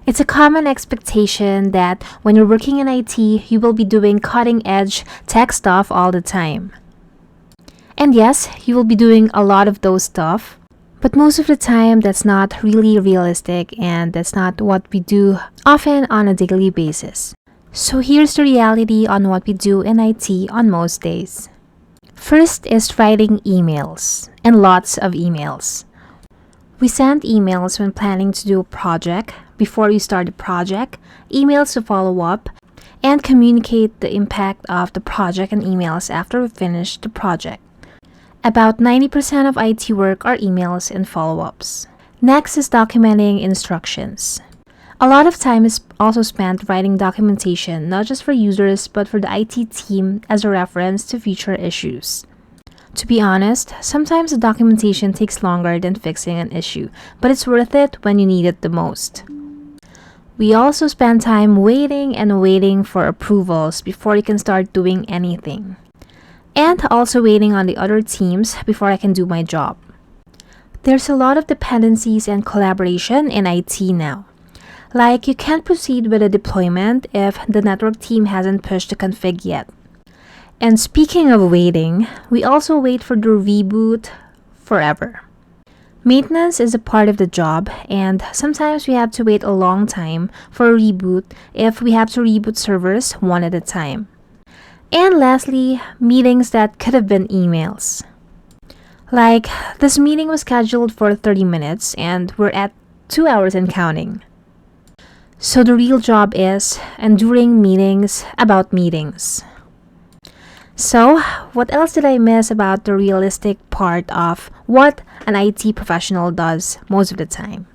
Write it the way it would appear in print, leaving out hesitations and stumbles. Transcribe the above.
It's a common expectation that when you're working in IT, you will be doing cutting edge tech stuff all the time. And yes, you will be doing a lot of those stuff, but most of the time that's not really realistic and that's not what we do often on a daily basis. So here's the reality on what we do in IT on most days. First is writing emails, and lots of emails. We send emails when planning to do a project, before we start the project, emails to follow up, and communicate the impact of the project and emails after we finish the project. About 90% of IT work are emails and follow-ups. Next is documenting instructions. A lot of time is also spent writing documentation, not just for users, but for the IT team as a reference to future issues. To be honest, sometimes the documentation takes longer than fixing an issue, but it's worth it when you need it the most. We also spend time waiting and waiting for approvals before you can start doing anything. And also waiting on the other teams before I can do my job. There's a lot of dependencies and collaboration in IT now. Like, you can't proceed with a deployment if the network team hasn't pushed the config yet. And speaking of waiting, we also wait for the reboot forever. Maintenance is a part of the job, and sometimes we have to wait a long time for a reboot if we have to reboot servers one at a time. And lastly, meetings that could have been emails. Like, this meeting was scheduled for 30 minutes and we're at 2 hours and counting. So the real job is enduring meetings about meetings. So, what else did I miss about the realistic part of what an IT professional does most of the time?